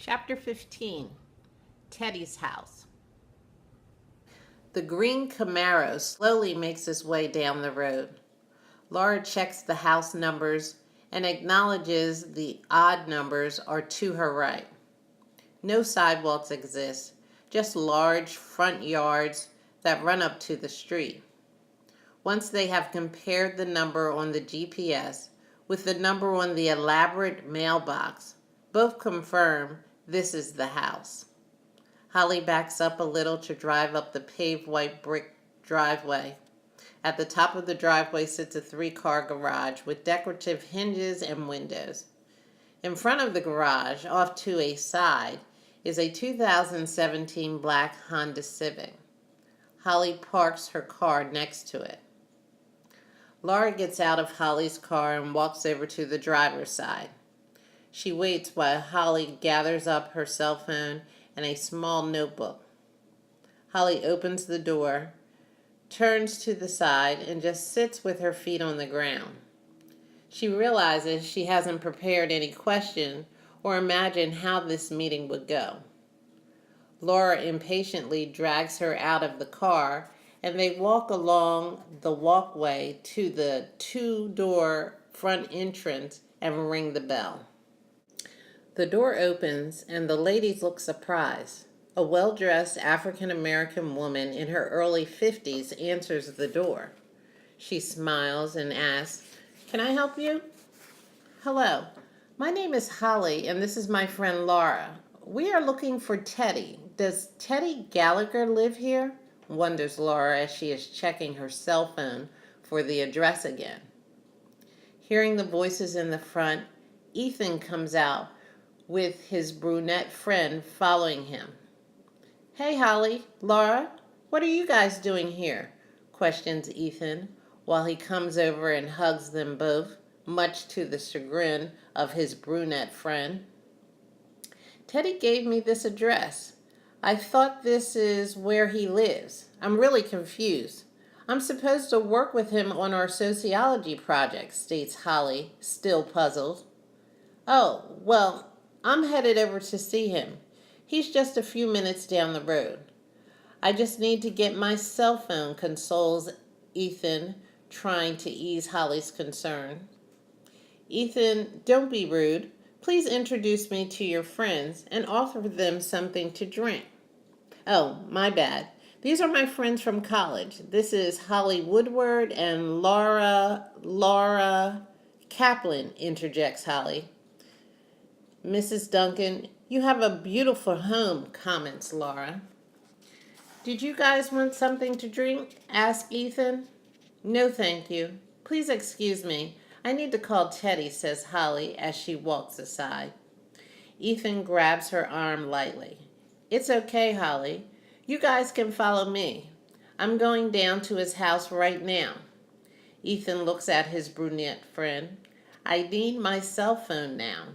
Chapter 15, Teddy's House. The green Camaro slowly makes its way down the road. Laura checks the house numbers and acknowledges the odd numbers are to her right. No sidewalks exist, just large front yards that run up to the street. Once they have compared the number on the GPS with the number on the elaborate mailbox, both confirm this is the house. Holly backs up a little to drive up the paved white brick driveway. At the top of the driveway sits a 3-car garage with decorative hinges and windows. In front of the garage, off to a side, is a 2017 black Honda Civic. Holly parks her car next to it. Laura gets out of Holly's car and walks over to the driver's side. She waits while Holly gathers up her cell phone and a small notebook. Holly opens the door, turns to the side, and just sits with her feet on the ground. She realizes she hasn't prepared any question or imagined how this meeting would go. Laura impatiently drags her out of the car, and they walk along the walkway to the 2-door front entrance and ring the bell. The door opens, and the ladies look surprised. A well-dressed African-American woman in her early 50s answers the door. She smiles and asks, "Can I help you?" "Hello, my name is Holly, and this is my friend Laura. We are looking for Teddy. Does Teddy Gallagher live here?" wonders Laura as she is checking her cell phone for the address again. Hearing the voices in the front, Ethan comes out with his brunette friend following him. "Hey, Holly, Laura, what are you guys doing here?" questions Ethan while he comes over and hugs them both, much to the chagrin of his brunette friend. "Teddy gave me this address. I thought this is where he lives. I'm really confused. I'm supposed to work with him on our sociology project," states Holly, still puzzled. "Oh, well, I'm headed over to see him. He's just a few minutes down the road. I just need to get my cell phone," consoles Ethan, trying to ease Holly's concern. "Ethan, don't be rude. Please introduce me to your friends and offer them something to drink." "Oh, my bad. These are my friends from college. This is Holly Woodward and Laura Kaplan," interjects Holly. "Mrs. Duncan, you have a beautiful home," comments Laura. "Did you guys want something to drink?" asks Ethan. "No, thank you. Please excuse me. I need to call Teddy," says Holly as she walks aside. Ethan grabs her arm lightly. "It's okay, Holly. You guys can follow me. I'm going down to his house right now." Ethan looks at his brunette friend. "I need my cell phone now."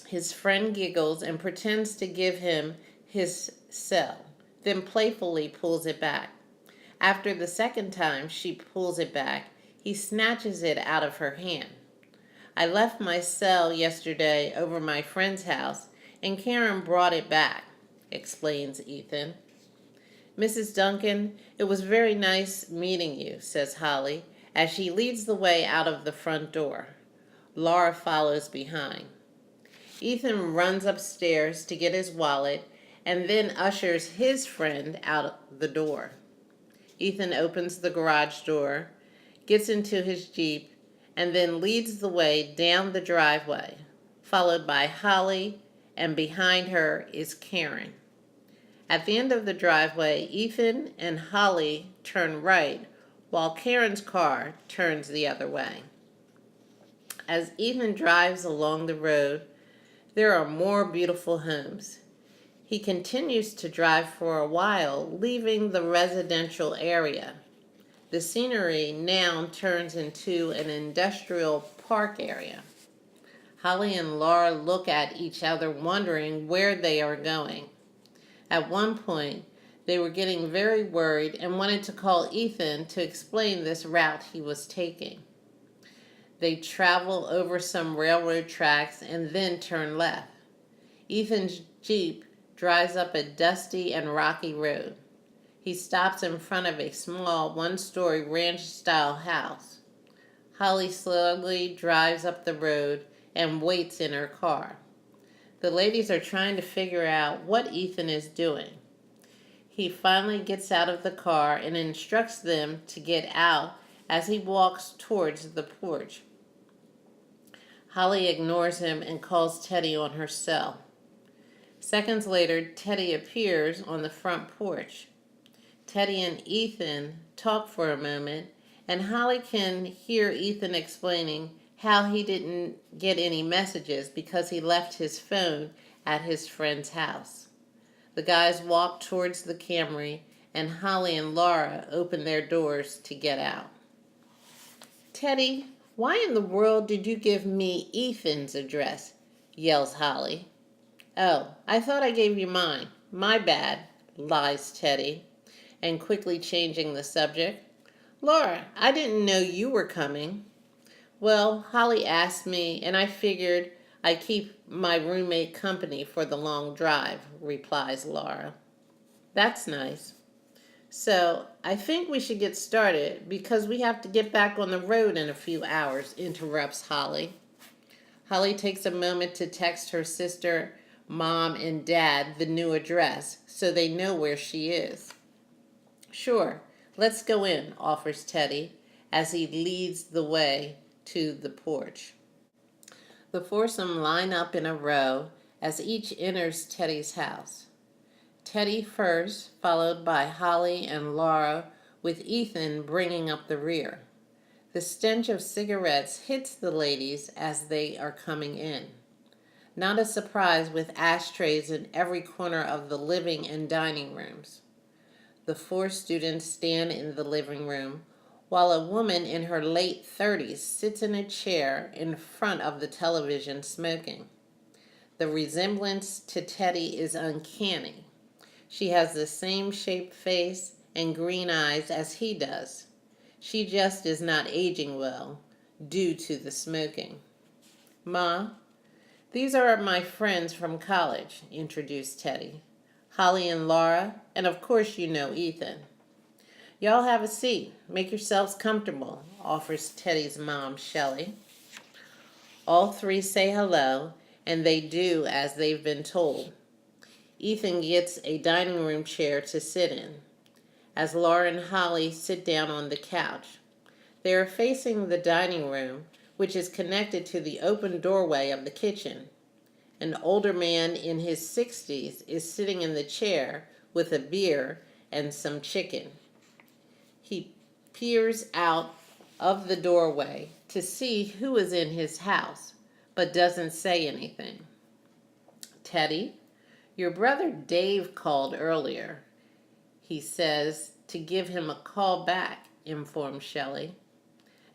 His friend giggles and pretends to give him his cell, then playfully pulls it back. After the second time she pulls it back, he snatches it out of her hand. "I left my cell yesterday over my friend's house, and Karen brought it back," explains Ethan. "Mrs. Duncan, it was very nice meeting you," says Holly, as she leads the way out of the front door. Laura follows behind. Ethan runs upstairs to get his wallet and then ushers his friend out the door. Ethan opens the garage door, gets into his Jeep, and then leads the way down the driveway, followed by Holly, and behind her is Karen. At the end of the driveway, Ethan and Holly turn right, while Karen's car turns the other way. As Ethan drives along the road, there are more beautiful homes. He continues to drive for a while, leaving the residential area. The scenery now turns into an industrial park area. Holly and Laura look at each other, wondering where they are going. At one point, they were getting very worried and wanted to call Ethan to explain this route he was taking. They travel over some railroad tracks and then turn left. Ethan's Jeep drives up a dusty and rocky road. He stops in front of a small one-story ranch-style house. Holly slowly drives up the road and waits in her car. The ladies are trying to figure out what Ethan is doing. He finally gets out of the car and instructs them to get out as he walks towards the porch. Holly ignores him and calls Teddy on her cell. Seconds later, Teddy appears on the front porch. Teddy and Ethan talk for a moment, and Holly can hear Ethan explaining how he didn't get any messages because he left his phone at his friend's house. The guys walk towards the Camry, and Holly and Laura open their doors to get out. "Teddy, why in the world did you give me Ethan's address?" yells Holly. "Oh, I thought I gave you mine. My bad," lies Teddy, and quickly changing the subject. "Laura, I didn't know you were coming." "Well, Holly asked me, and I figured I'd keep my roommate company for the long drive," replies Laura. "That's nice. So, I think we should get started because we have to get back on the road in a few hours," interrupts Holly. Holly takes a moment to text her sister, mom, and dad the new address so they know where she is. "Sure, let's go in," offers Teddy as he leads the way to the porch. The foursome line up in a row as each enters Teddy's house. Teddy first, followed by Holly and Laura, with Ethan bringing up the rear. The stench of cigarettes hits the ladies as they are coming in. Not a surprise with ashtrays in every corner of the living and dining rooms. The four students stand in the living room, while a woman in her late 30s sits in a chair in front of the television smoking. The resemblance to Teddy is uncanny. She has the same shaped face and green eyes as he does. She just is not aging well due to the smoking. "Ma, these are my friends from college," introduced Teddy. "Holly and Laura, and of course you know Ethan." "Y'all have a seat. Make yourselves comfortable," offers Teddy's mom, Shelley. All three say hello, and they do as they've been told. Ethan gets a dining room chair to sit in, as Laura and Holly sit down on the couch. They are facing the dining room, which is connected to the open doorway of the kitchen. An older man in his 60s is sitting in the chair with a beer and some chicken. He peers out of the doorway to see who is in his house, but doesn't say anything. "Teddy, your brother Dave called earlier. He says to give him a call back," informs Shelley.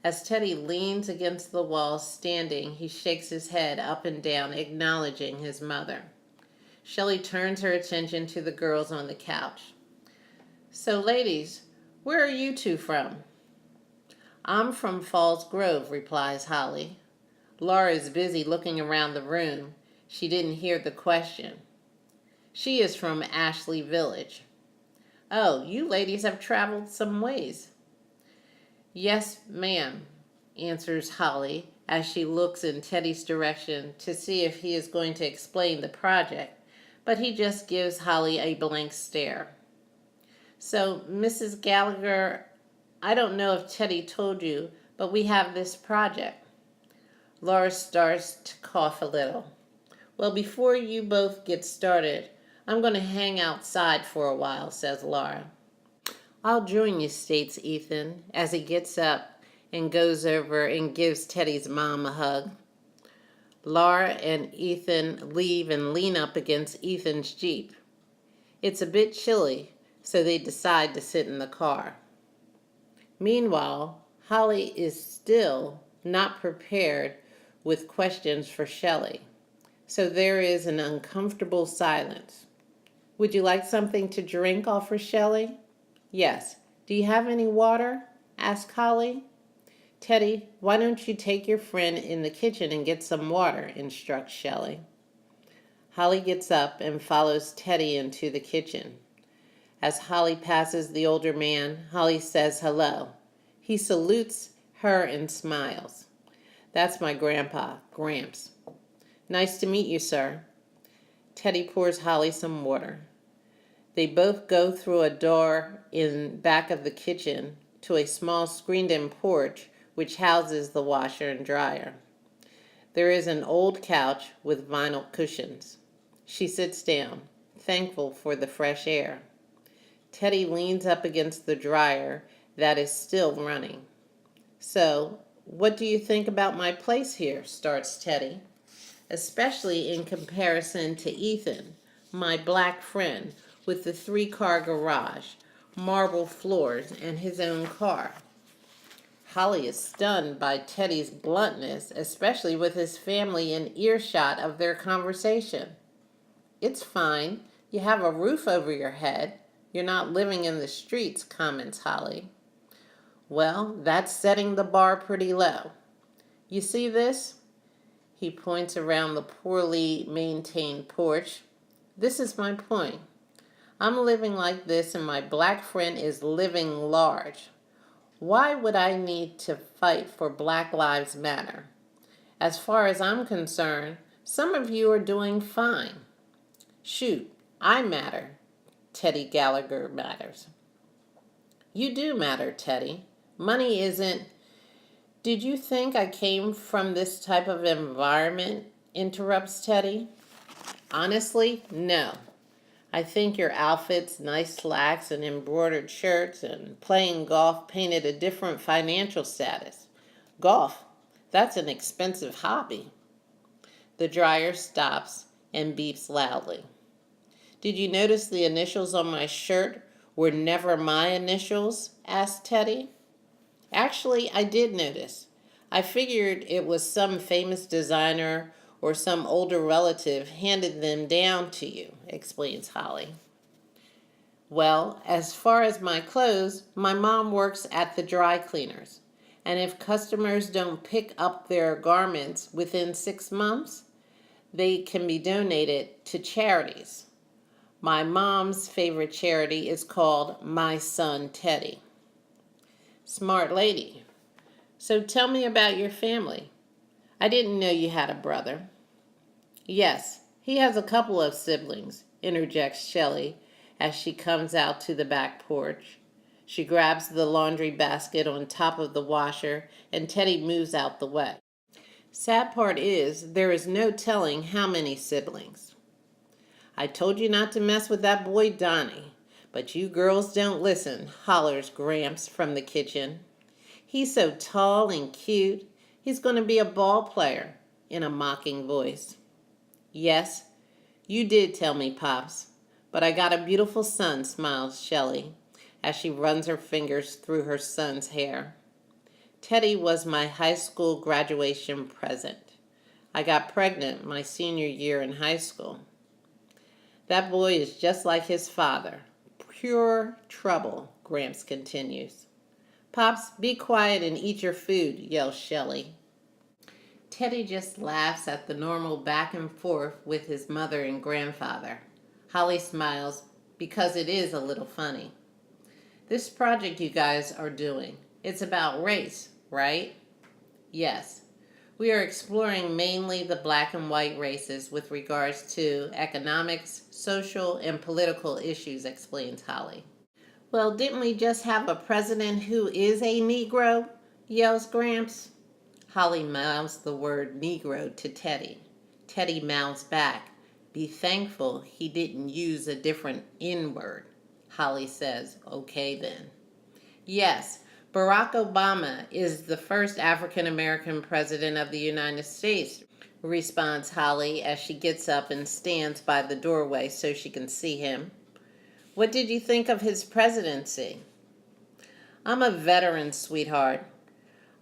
As Teddy leans against the wall standing, he shakes his head up and down, acknowledging his mother. Shelley turns her attention to the girls on the couch. "So, ladies, where are you two from?" "I'm from Falls Grove," replies Holly. Laura is busy looking around the room. She didn't hear the question. She is from Ashley Village. "Oh, you ladies have traveled some ways." "Yes, ma'am," answers Holly as she looks in Teddy's direction to see if he is going to explain the project, but he just gives Holly a blank stare. "So, Mrs. Gallagher, I don't know if Teddy told you, but we have this project." Laura starts to cough a little. "Well, before you both get started, I'm going to hang outside for a while," says Laura. "I'll join you," states Ethan, as he gets up and goes over and gives Teddy's mom a hug. Laura and Ethan leave and lean up against Ethan's Jeep. It's a bit chilly, so they decide to sit in the car. Meanwhile, Holly is still not prepared with questions for Shelley, so there is an uncomfortable silence. "Would you like something to drink?" offers Shelley. "Yes. Do you have any water?" asks Holly. "Teddy, why don't you take your friend in the kitchen and get some water?" instructs Shelley. Holly gets up and follows Teddy into the kitchen. As Holly passes the older man, Holly says hello. He salutes her and smiles. That's my grandpa, Gramps. Nice to meet you, sir. Teddy pours Holly some water. They both go through a door in back of the kitchen to a small screened-in porch which houses the washer and dryer. There is an old couch with vinyl cushions. She sits down, thankful for the fresh air. Teddy leans up against the dryer that is still running. So, what do you think about my place here? Starts Teddy. Especially in comparison to Ethan, my black friend, with the 3-car garage, marble floors, and his own car. Holly is stunned by Teddy's bluntness, especially with his family in earshot of their conversation. It's fine. You have a roof over your head. You're not living in the streets, comments Holly. Well, that's setting the bar pretty low. You see this? He points around the poorly maintained porch. This is my point. I'm living like this and my black friend is living large. Why would I need to fight for Black Lives Matter? As far as I'm concerned, some of you are doing fine. Shoot, I matter. Teddy Gallagher matters. You do matter, Teddy. Money isn't... Did you think I came from this type of environment? Interrupts Teddy. Honestly, no. I think your outfits, nice slacks and embroidered shirts and playing golf painted a different financial status. Golf, that's an expensive hobby. The dryer stops and beeps loudly. Did you notice the initials on my shirt were never my initials? Asked Teddy. Actually, I did notice. I figured it was some famous designer or some older relative handed them down to you, explains Holly. Well, as far as my clothes, my mom works at the dry cleaners. And if customers don't pick up their garments within 6 months, they can be donated to charities. My mom's favorite charity is called My Son Teddy. Smart lady. So tell me about your family. I didn't know you had a brother. Yes, he has a couple of siblings, interjects Shelley as she comes out to the back porch. She grabs the laundry basket on top of the washer and Teddy moves out the way. Sad part is, there is no telling how many siblings. I told you not to mess with that boy Donnie, but you girls don't listen, hollers Gramps from the kitchen. He's so tall and cute, he's going to be a ball player, in a mocking voice. Yes, you did tell me, Pops, but I got a beautiful son, smiles Shelley, as she runs her fingers through her son's hair. Teddy was my high school graduation present. I got pregnant my senior year in high school. That boy is just like his father. Pure trouble, Gramps continues. Pops, be quiet and eat your food, yells Shelley. Teddy just laughs at the normal back and forth with his mother and grandfather. Holly smiles because it is a little funny. This project you guys are doing, it's about race, right? Yes. We are exploring mainly the black and white races with regards to economics, social, and political issues, explains Holly. Well, didn't we just have a president who is a Negro? Yells Gramps. Holly mouths the word Negro to Teddy. Teddy mouths back, be thankful he didn't use a different N-word. Holly says, okay then. Yes, Barack Obama is the first African-American president of the United States, responds Holly as she gets up and stands by the doorway so she can see him. What did you think of his presidency? I'm a veteran, sweetheart.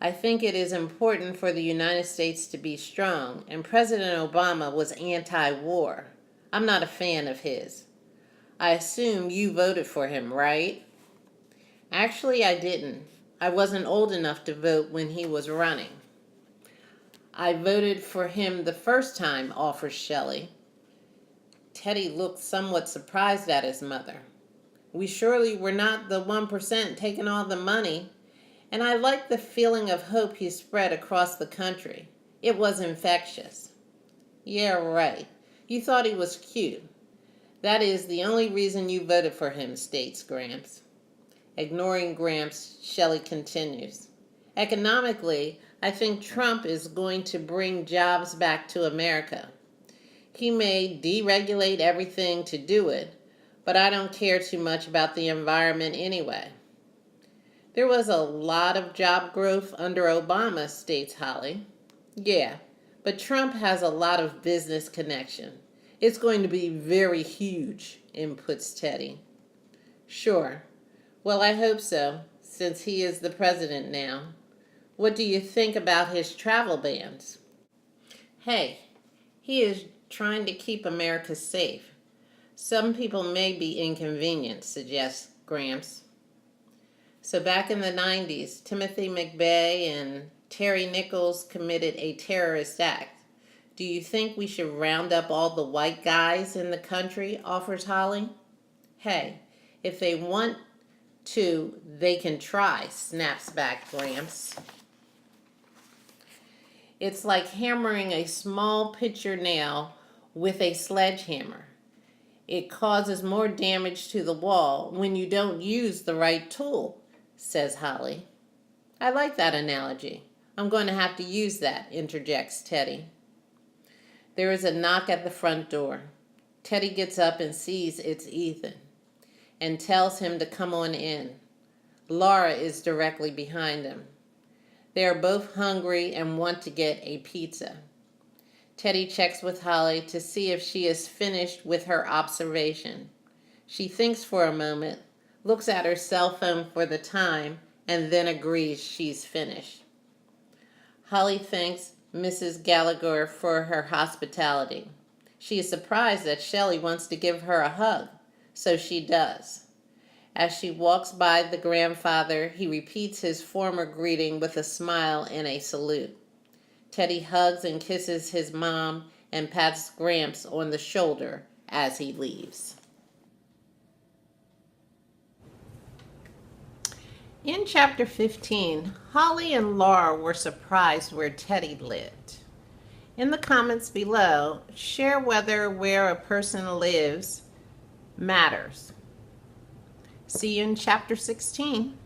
I think it is important for the United States to be strong, and President Obama was anti-war. I'm not a fan of his. I assume you voted for him, right? Actually, I didn't. I wasn't old enough to vote when he was running. I voted for him the first time, offers Shelley. Teddy looked somewhat surprised at his mother. We surely were not the 1% taking all the money, and I liked the feeling of hope he spread across the country. It was infectious. Yeah, right. You thought he was cute. That is the only reason you voted for him, states Gramps. Ignoring Gramps, Shelley continues. Economically, I think Trump is going to bring jobs back to America. He may deregulate everything to do it, but I don't care too much about the environment anyway. There was a lot of job growth under Obama, states Holly. Yeah, but Trump has a lot of business connection. It's going to be very huge, inputs Teddy. Sure. Well, I hope so, since he is the president now. What do you think about his travel bans? Hey, he is trying to keep America safe. Some people may be inconvenienced, suggests Gramps. So back in the 90s, Timothy McVeigh and Terry Nichols committed a terrorist act. Do you think we should round up all the white guys in the country, offers Holly? Hey, if they want to, they can try, snaps back Gramps. It's like hammering a small pitcher nail with a sledgehammer. It causes more damage to the wall when you don't use the right tool, says Holly. I like that analogy. I'm going to have to use that, interjects Teddy. There is a knock at the front door. Teddy gets up and sees it's Ethan and tells him to come on in. Laura is directly behind him. They are both hungry and want to get a pizza. Teddy checks with Holly to see if she is finished with her observation. She thinks for a moment, looks at her cell phone for the time, and then agrees she's finished. Holly thanks Mrs. Gallagher for her hospitality. She is surprised that Shelley wants to give her a hug, so she does. As she walks by the grandfather, he repeats his former greeting with a smile and a salute. Teddy hugs and kisses his mom and pats Gramps on the shoulder as he leaves. In Chapter 15, Holly and Laura were surprised where Teddy lived. In the comments below, share whether where a person lives matters. See you in Chapter 16.